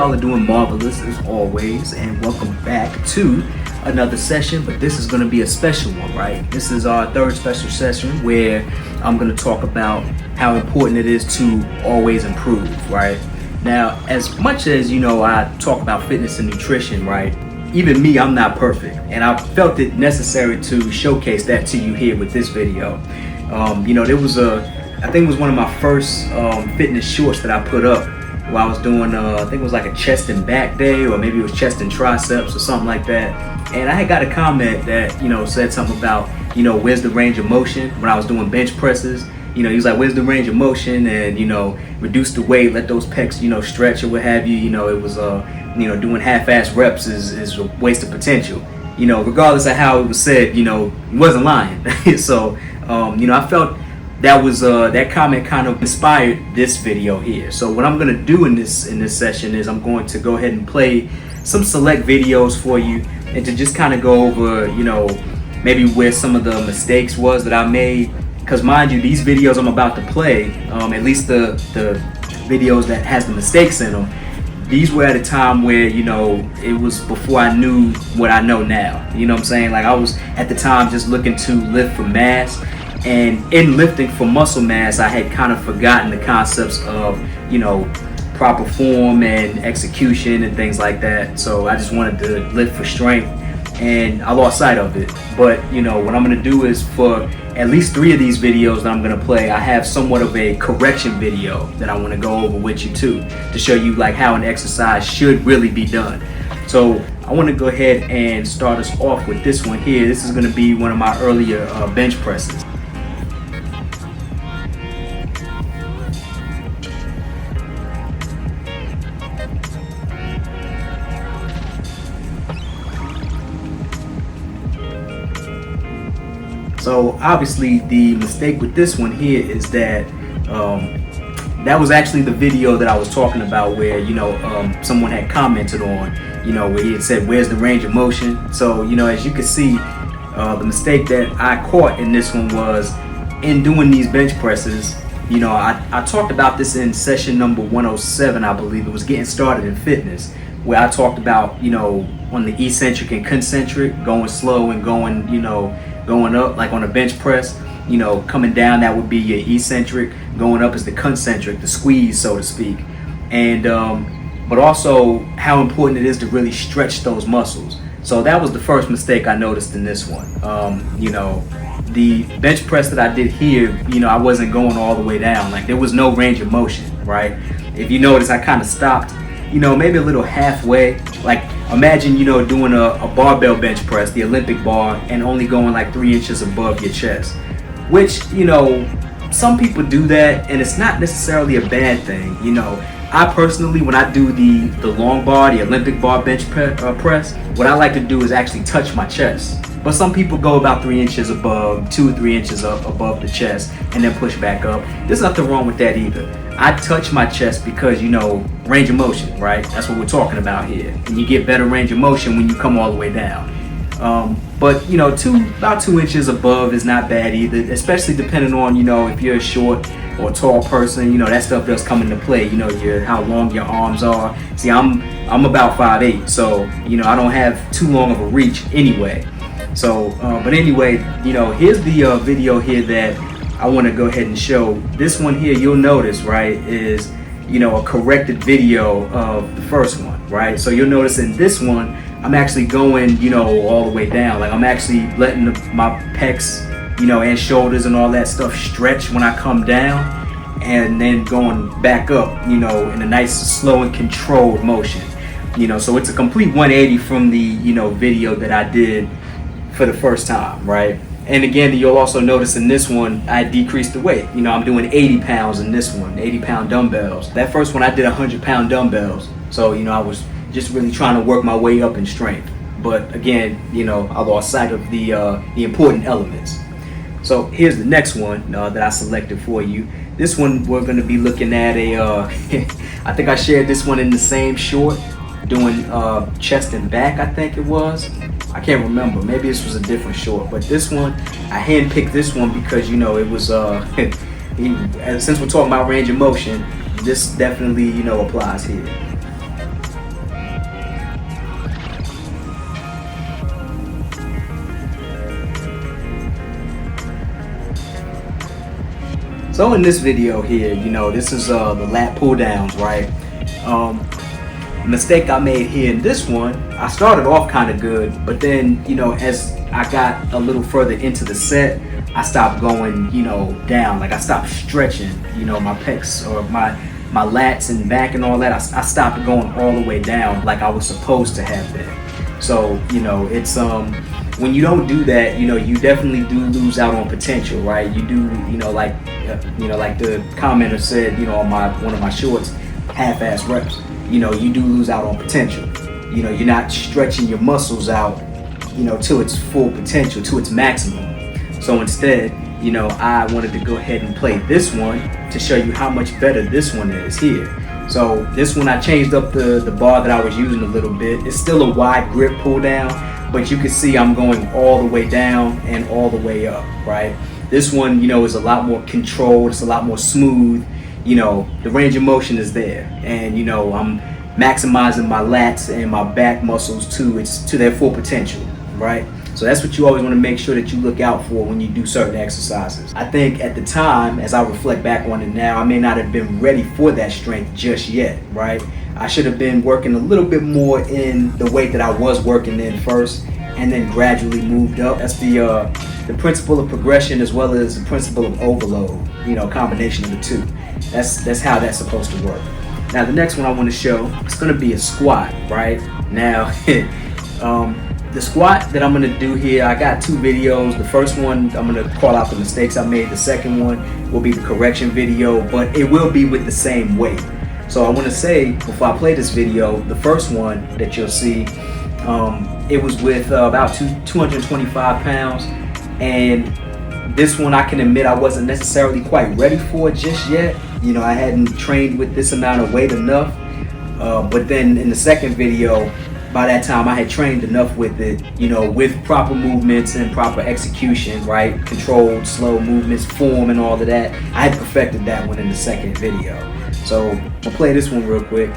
y'all are doing marvelous as always, and welcome back to another session, but this is going to be a special one, right? This is our third special session where I'm going to talk about how important it is to always improve, right? Now, as much as, I talk about fitness and nutrition, right? Even me, I'm not perfect, and I felt it necessary to showcase that to you here with this video. There was I think it was one of my first fitness shorts that I put up while I was doing, I think it was like a chest and back day, or maybe it was chest and triceps or something like that. And I had got a comment that, said something about, where's the range of motion when I was doing bench presses. He was like, where's the range of motion, and, reduce the weight, let those pecs, stretch or what have you. It was, doing half-ass reps is a waste of potential. Regardless of how it was said, he wasn't lying. So, I felt that was that comment kind of inspired this video here. So what I'm gonna do in this session is I'm going to go ahead and play some select videos for you, and to just kind of go over, maybe where some of the mistakes was that I made. Because mind you, these videos I'm about to play, at least the videos that has the mistakes in them, these were at a time where, it was before I knew what I know now. You know what I'm saying? Like, I was at the time just looking to lift for mass. And in lifting for muscle mass, I had kind of forgotten the concepts of, proper form and execution and things like that. So I just wanted to lift for strength, and I lost sight of it. But, what I'm going to do is, for at least 3 of these videos that I'm going to play, I have somewhat of a correction video that I want to go over with you too, to show you like how an exercise should really be done. So I want to go ahead and start us off with this one here. This is going to be one of my earlier bench presses. So obviously the mistake with this one here is that that was actually the video that I was talking about where, someone had commented on, where he had said, where's the range of motion? So, as you can see, the mistake that I caught in this one was in doing these bench presses. I talked about this in session number 107, I believe. It was getting started in fitness, where I talked about, on the eccentric and concentric, going slow and going, going up, like on a bench press, coming down, that would be your eccentric, going up is the concentric, the squeeze, so to speak. And but also how important it is to really stretch those muscles. So that was the first mistake I noticed in this one. The bench press that I did here, I wasn't going all the way down, like there was no range of motion, right? If you notice, I kind of stopped, maybe a little halfway. Like, imagine, doing a barbell bench press, the Olympic bar, and only going like 3 inches above your chest, which, some people do that, and it's not necessarily a bad thing. I personally, when I do the long bar, the Olympic bar bench press, what I like to do is actually touch my chest. But some people go about 3 inches above, 2 or 3 inches above the chest, and then push back up. There's nothing wrong with that either. I touch my chest because, range of motion, right? That's what we're talking about here. And you get better range of motion when you come all the way down. But, about 2 inches above is not bad either, especially depending on, if you're a short or a tall person. That stuff does come into play, how long your arms are. See, I'm about 5'8", so, I don't have too long of a reach anyway. So, but anyway, here's the video here that I want to go ahead and show. This one here, you'll notice, right, is, a corrected video of the first one, right? So you'll notice in this one, I'm actually going, all the way down. Like, I'm actually letting my pecs, and shoulders and all that stuff stretch when I come down, and then going back up, in a nice, slow and controlled motion. So it's a complete 180 from the, video that I did for the first time, right? And again, you'll also notice in this one, I decreased the weight. I'm doing 80 pounds in this one, 80-pound dumbbells. That first one, I did 100-pound dumbbells. So, I was just really trying to work my way up in strength. But again, I lost sight of the important elements. So here's the next one that I selected for you. This one, we're going to be looking at I think I shared this one in the same short, doing chest and back, I think it was. I can't remember. Maybe this was a different short, but this one, I handpicked this one because, it was, since we're talking about range of motion, this definitely, applies here. So in this video here, you know, this is the lat pull downs, right? Mistake I made here in this one, I started off kind of good, but then, you know, as I got a little further into the set, I stopped going, you know, down. Like I stopped stretching, you know, my pecs or my lats and back and all that. I stopped going all the way down like I was supposed to have been. So, you know, it's when you don't do that, you know, you definitely do lose out on potential, right? You do, you know, like the commenter said, you know, on one of my shorts, half-ass reps. You know, you do lose out on potential. You know, you're not stretching your muscles out, you know, to its full potential, to its maximum. So instead, you know, I wanted to go ahead and play this one to show you how much better this one is here. So this one, I changed up the bar that I was using a little bit. It's still a wide grip pull down, but you can see I'm going all the way down and all the way up, right? This one, you know, is a lot more controlled. It's a lot more smooth. You know, the range of motion is there, and you know, I'm maximizing my lats and my back muscles to their full potential, right? So that's what you always want to make sure that you look out for when you do certain exercises. I think at the time, as I reflect back on it now, I may not have been ready for that strength just yet, right? I should have been working a little bit more in the weight that I was working in first, and then gradually moved up. That's the principle of progression as well as the principle of overload, you know, combination of the two. That's how that's supposed to work. Now the next one I want to show, it's going to be a squat, right? Now the squat that I'm going to do here, I got two videos. The first one, I'm going to call out the mistakes I made. The second one will be the correction video, but it will be with the same weight. So I want to say, before I play this video, the first one that you'll see, it was with about 225 pounds. And this one, I can admit I wasn't necessarily quite ready for it just yet. You know, I hadn't trained with this amount of weight enough. But then in the second video, by that time I had trained enough with it, you know, with proper movements and proper execution, right? Controlled, slow movements, form and all of that. I had perfected that one in the second video. So I'll play this one real quick.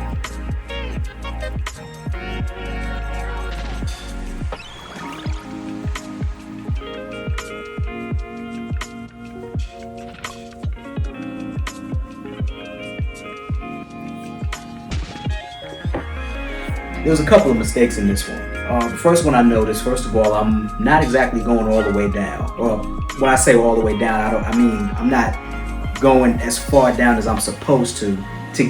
There was a couple of mistakes in this one. The first one I noticed, first of all, I'm not exactly going all the way down. Well, when I say all the way down, I mean I'm not going as far down as I'm supposed to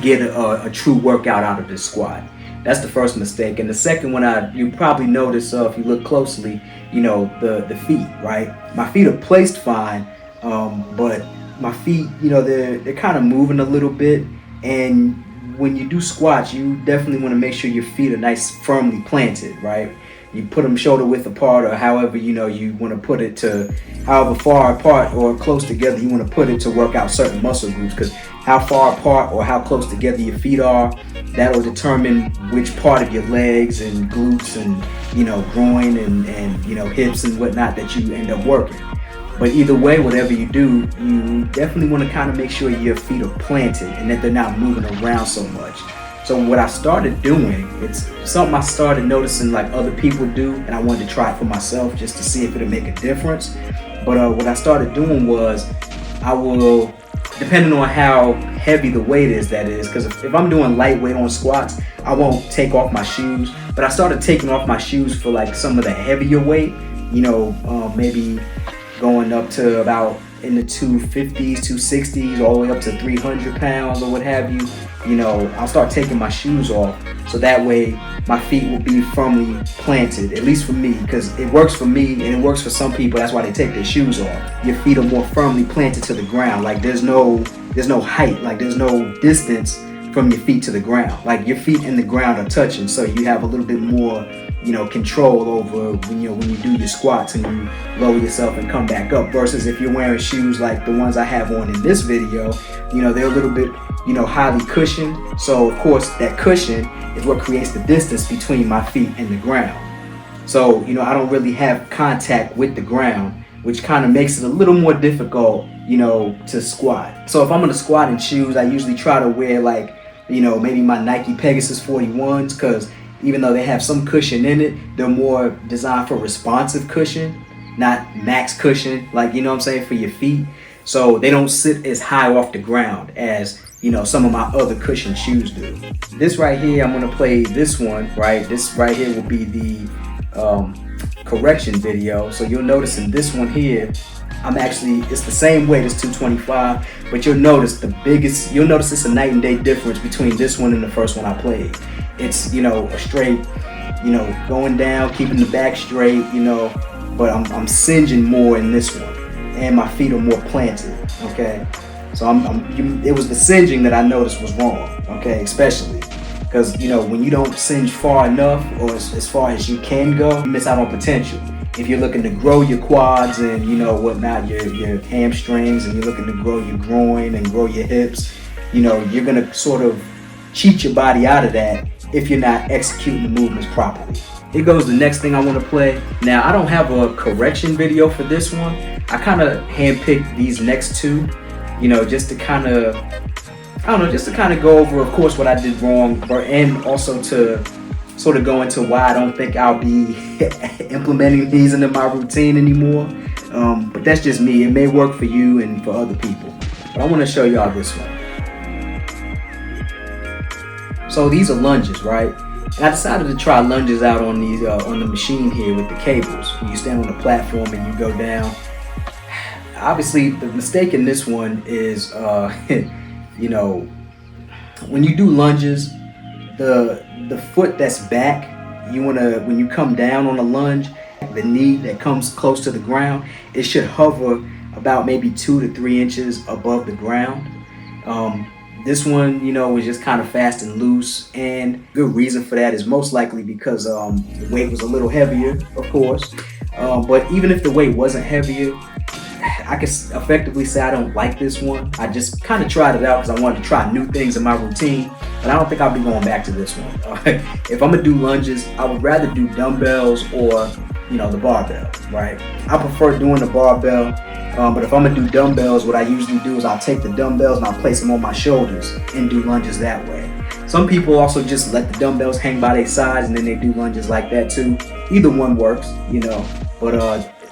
get a true workout out of this squat. That's the first mistake. And the second one, you probably notice if you look closely, you know, the feet, right? My feet are placed fine, but my feet, you know, they're kind of moving a little bit. And when you do squats, you definitely want to make sure your feet are nice, firmly planted, right? You put them shoulder width apart, or however, you know, you want to put it to, however far apart or close together you want to put it to work out certain muscle groups. Because how far apart or how close together your feet are, that'll determine which part of your legs and glutes and, you know, groin and you know, hips and whatnot that you end up working. But either way, whatever you do, you definitely want to kind of make sure your feet are planted and that they're not moving around so much. So what I started doing, it's something I started noticing like other people do, and I wanted to try it for myself just to see if it'll make a difference. But what I started doing was, I will, depending on how heavy the weight is, that is, because if I'm doing lightweight on squats, I won't take off my shoes. But I started taking off my shoes for like some of the heavier weight, you know, maybe going up to about in the 250s, 260s, all the way up to 300 pounds or what have you. You know, I'll start taking my shoes off, so that way my feet will be firmly planted, at least for me, because it works for me and it works for some people. That's why they take their shoes off. Your feet are more firmly planted to the ground. Like there's no height, like there's no distance from your feet to the ground. Like your feet and the ground are touching, so you have a little bit more, you know, control over when you do your squats and you lower yourself and come back up, versus if you're wearing shoes like the ones I have on in this video, you know, they're a little bit, you know, highly cushioned. So of course that cushion is what creates the distance between my feet and the ground. So, you know, I don't really have contact with the ground, which kind of makes it a little more difficult, you know, to squat. So if I'm gonna squat in shoes, I usually try to wear like, you know, maybe my Nike Pegasus 41s, because even though they have some cushion in it, they're more designed for responsive cushion, not max cushion, like, you know what I'm saying, for your feet. so they don't sit as high off the ground as, you know, some of my other cushion shoes do. This right here, I'm gonna play this one, right? This right here will be the correction video. So you'll notice in this one here, it's the same weight as 225, but you'll notice it's a night and day difference between this one and the first one I played. It's, you know, a straight, you know, going down, keeping the back straight, you know, but I'm singeing more in this one, and my feet are more planted, okay? So it was the singeing that I noticed was wrong, okay? Especially because, you know, when you don't singe far enough, or as far as you can go, you miss out on potential. If you're looking to grow your quads and, you know, whatnot, your hamstrings, and you're looking to grow your groin and grow your hips, you know, you're gonna sort of cheat your body out of that if you're not executing the movements properly. Here goes the next thing I want to play. Now, I don't have a correction video for this one. I kind of handpicked these next two, you know, just to kind of, I don't know, just to kind of go over, of course, what I did wrong, and also to sort of go into why I don't think I'll be implementing these into my routine anymore. But that's just me. It may work for you and for other people. But I want to show y'all this one. So these are lunges, right? And I decided to try lunges out on these on the machine here with the cables. When you stand on the platform and you go down. Obviously, the mistake in this one is, you know, when you do lunges, the foot that's back, when you come down on a lunge, the knee that comes close to the ground, it should hover about maybe 2 to 3 inches above the ground. This one, you know, was just kind of fast and loose, and good reason for that is most likely because the weight was a little heavier, of course. But even if the weight wasn't heavier, I can effectively say I don't like this one. I just kind of tried it out because I wanted to try new things in my routine, but I don't think I'll be going back to this one. If I'm gonna do lunges, I would rather do dumbbells or, you know, the barbell, right? I prefer doing the barbell, but if I'm gonna do dumbbells, what I usually do is I'll take the dumbbells and I'll place them on my shoulders and do lunges that way. Some people also just let the dumbbells hang by their sides and then they do lunges like that too. Either one works, you know, but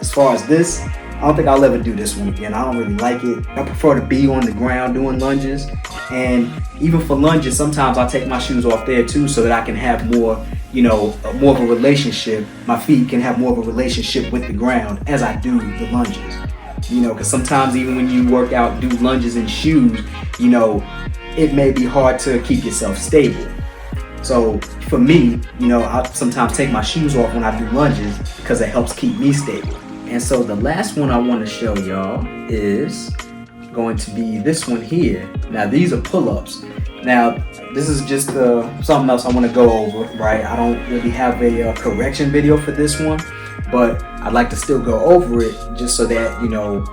as far as this, I don't think I'll ever do this one again. I don't really like it. I prefer to be on the ground doing lunges. And even for lunges, sometimes I'll take my shoes off there too so that I can have more, you know, more of a relationship. My feet can have more of a relationship with the ground as I do the lunges. You know, because sometimes even when you work out, do lunges in shoes, you know, it may be hard to keep yourself stable. So for me, you know, I sometimes take my shoes off when I do lunges because it helps keep me stable. And so the last one I want to show y'all is going to be this one here. Now these are pull-ups. Now this is just something else I want to go over, right? I don't really have a correction video for this one, but I'd like to still go over it just so that, you know,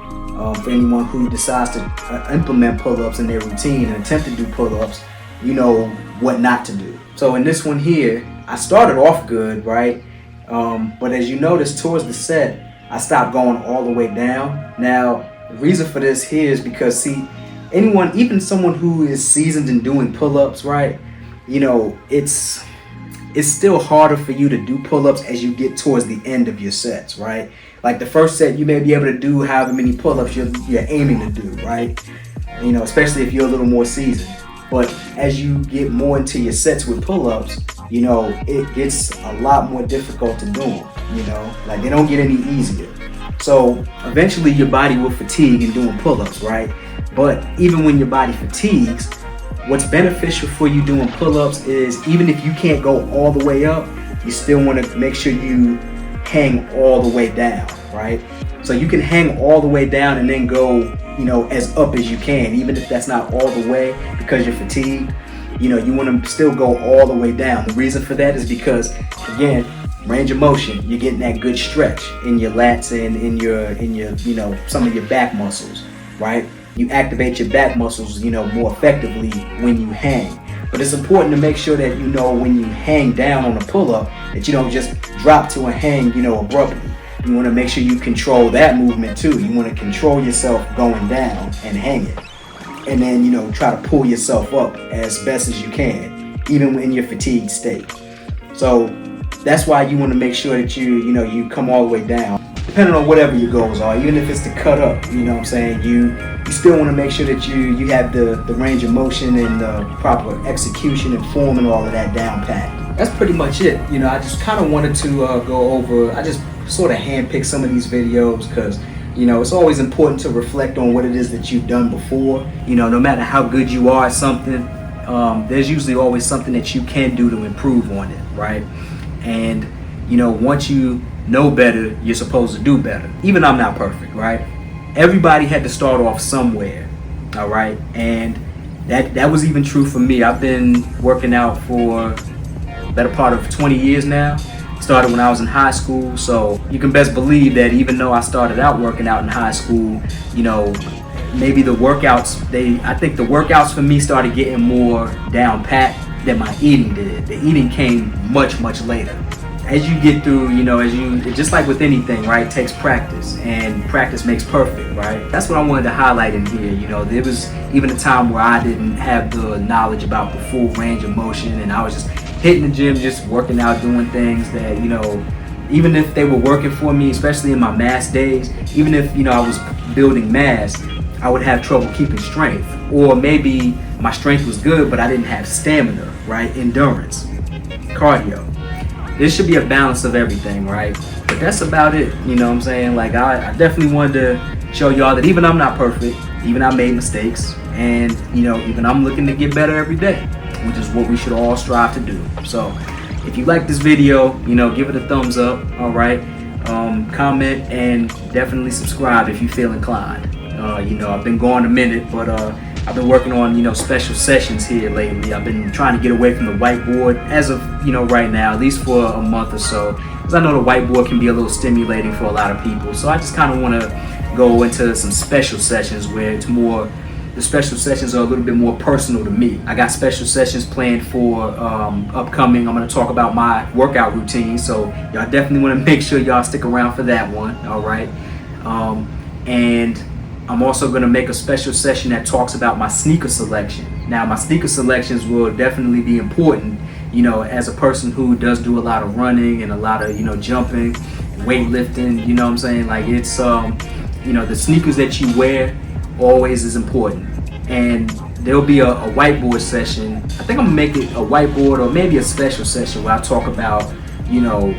for anyone who decides to implement pull-ups in their routine and attempt to do pull-ups, you know what not to do. So in this one here, I started off good, right? But as you notice towards the set, I stopped going all the way down. Now, the reason for this here is because, see, even someone who is seasoned in doing pull-ups, right? You know, it's still harder for you to do pull-ups as you get towards the end of your sets, right? Like the first set, you may be able to do however many pull-ups you're aiming to do, right? You know, especially if you're a little more seasoned. But as you get more into your sets with pull-ups, you know, it gets a lot more difficult to do them, you know? Like, they don't get any easier. So eventually your body will fatigue in doing pull-ups, right? But even when your body fatigues, what's beneficial for you doing pull-ups is even if you can't go all the way up, you still want to make sure you hang all the way down, right? So you can hang all the way down and then go, you know, as up as you can, even if that's not all the way because you're fatigued. You know, you want to still go all the way down. The reason for that is because, again, range of motion, you're getting that good stretch in your lats and in your, you know, some of your back muscles, right? You activate your back muscles, you know, more effectively when you hang. But it's important to make sure that, you know, when you hang down on a pull-up, that you don't just drop to a hang, you know, abruptly. You want to make sure you control that movement too. You want to control yourself going down and hanging. And then, you know, try to pull yourself up as best as you can, even in your fatigued state. So that's why you want to make sure that you come all the way down. depending on whatever your goals are, even if it's to cut up, you know what I'm saying, you still want to make sure that you have the range of motion and the proper execution and form and all of that down pat. That's pretty much it. You know, I just kind of wanted to go over, I just sort of handpicked some of these videos because, you know, it's always important to reflect on what it is that you've done before. You know, no matter how good you are at something, there's usually always something that you can do to improve on it, right? And, you know, once you know better, you're supposed to do better. Even I'm not perfect, right? Everybody had to start off somewhere, all right? And that was even true for me. I've been working out for the better part of 20 years now. Started when I was in high school, so you can best believe that even though I started out working out in high school, you know, maybe the workouts, I think the workouts for me started getting more down pat than my eating did. The eating came much, much later. As you get through, you know, just like with anything, right, it takes practice, and practice makes perfect, right? That's what I wanted to highlight in here. You know, there was even a time where I didn't have the knowledge about the full range of motion, and I was just hitting the gym, just working out, doing things that, you know, even if they were working for me, especially in my mass days, even if, you know, I was building mass, I would have trouble keeping strength. Or maybe my strength was good, but I didn't have stamina, right? Endurance, cardio. There should be a balance of everything, right? But that's about it, you know what I'm saying? Like, I definitely wanted to show y'all that even I'm not perfect, even I made mistakes, and, you know, even I'm looking to get better every day, which is what we should all strive to do. So if you like this video, you know, give it a thumbs up, all right? Comment and definitely subscribe if you feel inclined. You know, I've been going a minute, but I've been working on, you know, special sessions here lately. I've been trying to get away from the whiteboard as of, you know, right now, at least for a month or so, because I know the whiteboard can be a little stimulating for a lot of people. So I just kind of want to go into some special sessions where it's more, the special sessions are a little bit more personal to me. I got special sessions planned for upcoming. I'm going to talk about my workout routine, so y'all definitely want to make sure y'all stick around for that one, all right? And I'm also going to make a special session that talks about my sneaker selection. Now, my sneaker selections will definitely be important, you know, as a person who does do a lot of running and a lot of, you know, jumping, weightlifting, you know what I'm saying? Like, it's, you know, the sneakers that you wear always is important. And there'll be a whiteboard session. I think I'm gonna make it a whiteboard or maybe a special session where I talk about, you know,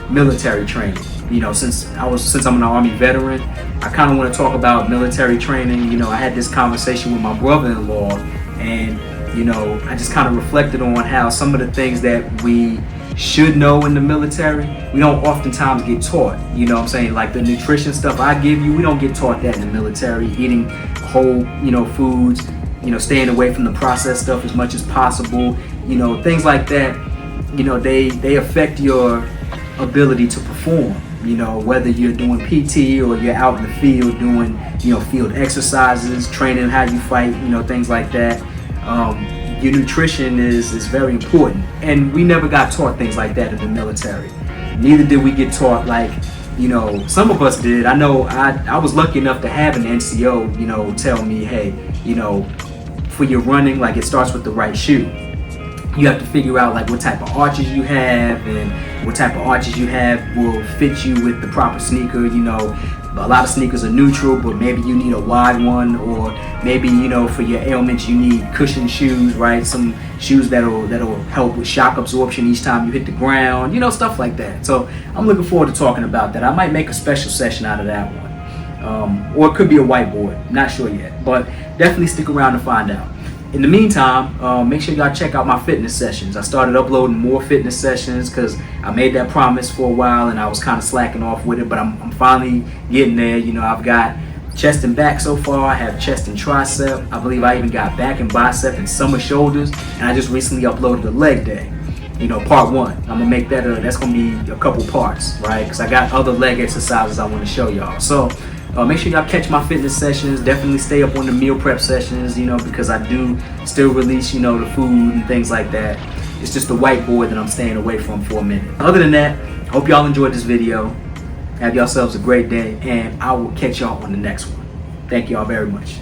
military training. You know, since I'm an Army veteran, I kind of want to talk about military training. You know, I had this conversation with my brother-in-law, and, you know, I just kind of reflected on how some of the things that we should know in the military, we don't oftentimes get taught. You know what I'm saying? Like the nutrition stuff I give you, we don't get taught that in the military. Eating whole, you know, foods, you know, staying away from the processed stuff as much as possible, you know, things like that, you know, they affect your ability to perform. You know, whether you're doing PT or you're out in the field doing, you know, field exercises, training how you fight, you know, things like that. Your nutrition is very important, and we never got taught things like that in the military. Neither did we get taught, like, you know, some of us did. I know I was lucky enough to have an NCO, you know, tell me, hey, you know, for your running, like, it starts with the right shoe. You have to figure out, like, what type of arches you have, and what type of arches you have will fit you with the proper sneaker. You know, a lot of sneakers are neutral, but maybe you need a wide one, or maybe, you know, for your ailments you need cushioned shoes, right? Some shoes that'll help with shock absorption each time you hit the ground, you know, stuff like that. So I'm looking forward to talking about that. I might make a special session out of that one, or it could be a whiteboard, not sure yet, but definitely stick around to find out. In the meantime, make sure y'all check out my fitness sessions. I started uploading more fitness sessions because I made that promise for a while and I was kind of slacking off with it, but I'm finally getting there. You know, I've got chest and back so far. I have chest and tricep. I believe I even got back and bicep and summer shoulders, and I just recently uploaded a leg day. You know, part one. I'm gonna make that that's gonna be a couple parts, right? Because I got other leg exercises I want to show y'all. So make sure y'all catch my fitness sessions. Definitely stay up on the meal prep sessions, you know, because I do still release, you know, the food and things like that. It's just the whiteboard that I'm staying away from for a minute. Other than that, I hope y'all enjoyed this video. Have yourselves a great day, and I will catch y'all on the next one. Thank y'all very much.